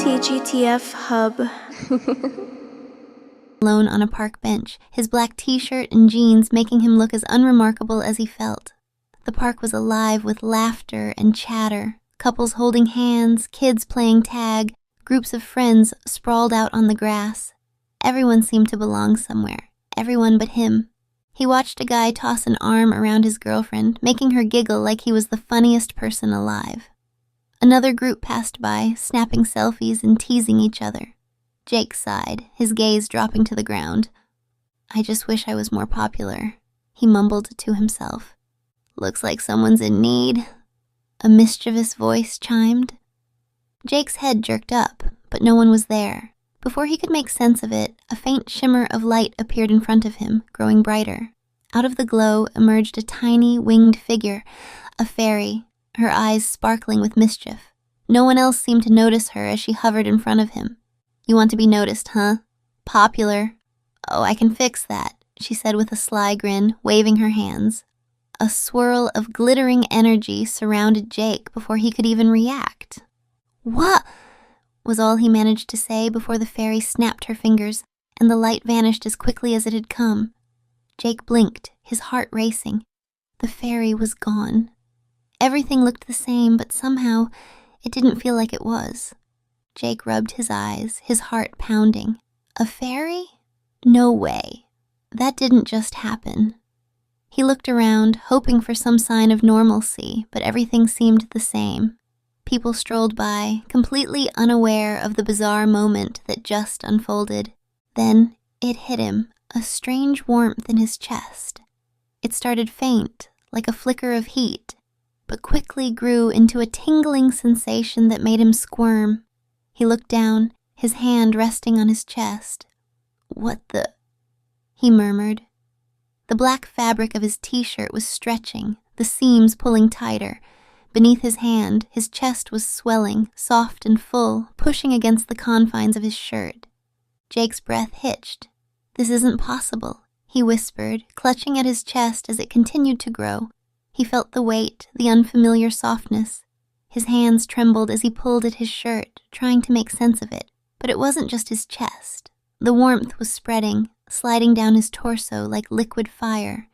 tgtf hub. Alone on a park bench, his black t-shirt and jeans making him look as unremarkable as he felt. The park was alive with laughter and chatter, couples holding hands, kids playing tag, groups of friends sprawled out on the grass. Everyone seemed to belong somewhere, everyone but him. He watched a guy toss an arm around his girlfriend, making her giggle like he was the funniest person alive. Another group passed by, snapping selfies and teasing each other. Jake sighed, his gaze dropping to the ground. "I just wish I was more popular," he mumbled to himself. "Looks like someone's in need," a mischievous voice chimed. Jake's head jerked up, but no one was there. Before he could make sense of it, a faint shimmer of light appeared in front of him, growing brighter. Out of the glow emerged a tiny, winged figure, a fairy, her eyes sparkling with mischief. No one else seemed to notice her as she hovered in front of him. "You want to be noticed, huh? Popular. Oh, I can fix that," she said with a sly grin, waving her hands. A swirl of glittering energy surrounded Jake before he could even react. "What?" was all he managed to say before the fairy snapped her fingers, and the light vanished as quickly as it had come. Jake blinked, his heart racing. The fairy was gone. Everything looked the same, but somehow it didn't feel like it was. Jake rubbed his eyes, his heart pounding. A fairy? No way. That didn't just happen. He looked around, hoping for some sign of normalcy, but everything seemed the same. People strolled by, completely unaware of the bizarre moment that just unfolded. Then it hit him, a strange warmth in his chest. It started faint, like a flicker of heat, but quickly grew into a tingling sensation that made him squirm. He looked down, his hand resting on his chest. "What the?" he murmured. The black fabric of his t-shirt was stretching, the seams pulling tighter. Beneath his hand, his chest was swelling, soft and full, pushing against the confines of his shirt. Jake's breath hitched. "This isn't possible," he whispered, clutching at his chest as it continued to grow. He felt the weight, the unfamiliar softness. His hands trembled as he pulled at his shirt, trying to make sense of it. But it wasn't just his chest. The warmth was spreading, sliding down his torso like liquid fire.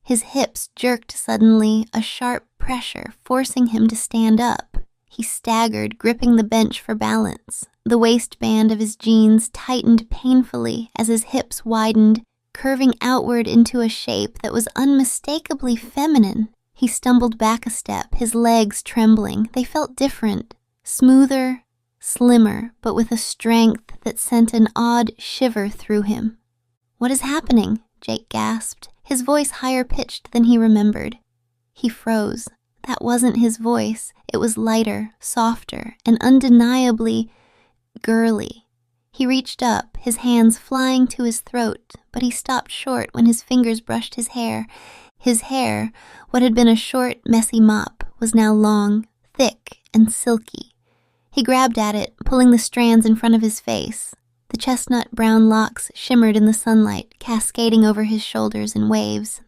His hips jerked suddenly, a sharp pressure forcing him to stand up. He staggered, gripping the bench for balance. The waistband of his jeans tightened painfully as his hips widened, curving outward into a shape that was unmistakably feminine. He stumbled back a step, his legs trembling. They felt different, smoother, slimmer, but with a strength that sent an odd shiver through him. "What is happening?" Jake gasped, his voice higher pitched than he remembered. He froze. That wasn't his voice. It was lighter, softer, and undeniably girly. He reached up, his hands flying to his throat, but he stopped short when his fingers brushed his hair. His hair, what had been a short, messy mop, was now long, thick, and silky. He grabbed at it, pulling the strands in front of his face. The chestnut brown locks shimmered in the sunlight, cascading over his shoulders in waves.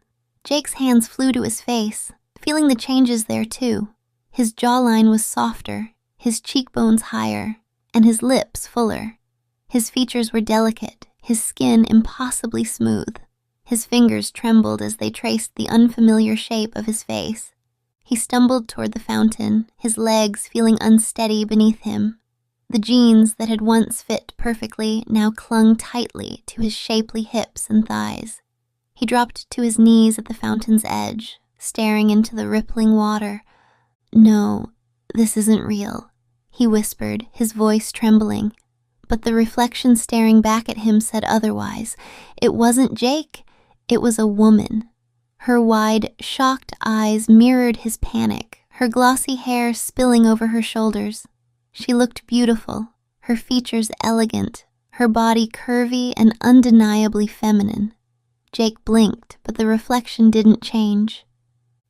Jake's hands flew to his face, feeling the changes there too. His jawline was softer, his cheekbones higher, and his lips fuller. His features were delicate, his skin impossibly smooth. His fingers trembled as they traced the unfamiliar shape of his face. He stumbled toward the fountain, his legs feeling unsteady beneath him. The jeans that had once fit perfectly now clung tightly to his shapely hips and thighs. He dropped to his knees at the fountain's edge, staring into the rippling water. "No, this isn't real," he whispered, his voice trembling. But the reflection staring back at him said otherwise. It wasn't Jake. It was a woman. Her wide, shocked eyes mirrored his panic, her glossy hair spilling over her shoulders. She looked beautiful, her features elegant, her body curvy and undeniably feminine. Jake blinked, but the reflection didn't change.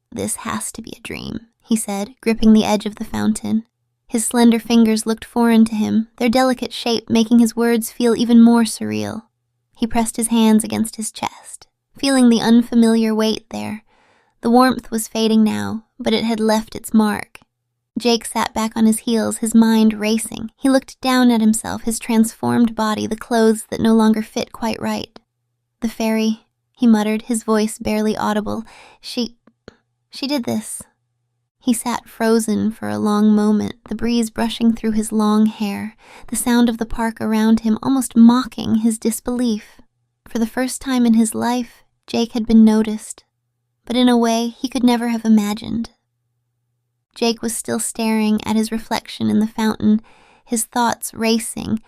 "This has to be a dream," he said, gripping the edge of the fountain. His slender fingers looked foreign to him, their delicate shape making his words feel even more surreal. He pressed his hands against his chest, feeling the unfamiliar weight there. The warmth was fading now, but it had left its mark. Jake sat back on his heels, his mind racing. He looked down at himself, his transformed body, the clothes that no longer fit quite right. "The fairy," he muttered, his voice barely audible. She did this." He sat frozen for a long moment, the breeze brushing through his long hair, the sound of the park around him almost mocking his disbelief. For the first time in his life, Jake had been noticed, but in a way he could never have imagined. Jake was still staring at his reflection in the fountain, his thoughts racing,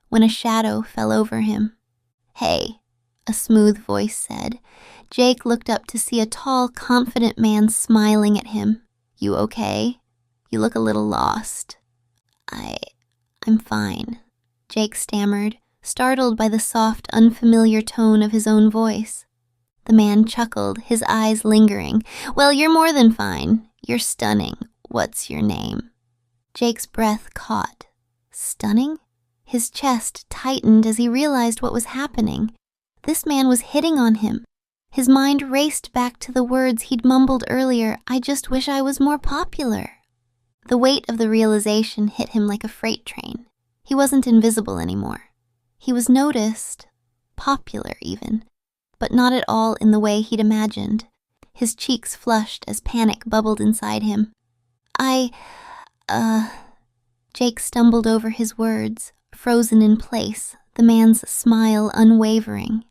when a shadow fell over him. "Hey," a smooth voice said. Jake looked up to see a tall, confident man smiling at him. "You okay? You look a little lost." I'm fine," Jake stammered, startled by the soft, unfamiliar tone of his own voice. The man chuckled, his eyes lingering. "Well, you're more than fine. You're stunning. What's your name?" Jake's breath caught. Stunning? His chest tightened as he realized what was happening. This man was hitting on him. His mind raced back to the words he'd mumbled earlier, "I just wish I was more popular." The weight of the realization hit him like a freight train. He wasn't invisible anymore. He was noticed, popular even, but not at all in the way he'd imagined. His cheeks flushed as panic bubbled inside him. Jake stumbled over his words, frozen in place, the man's smile unwavering.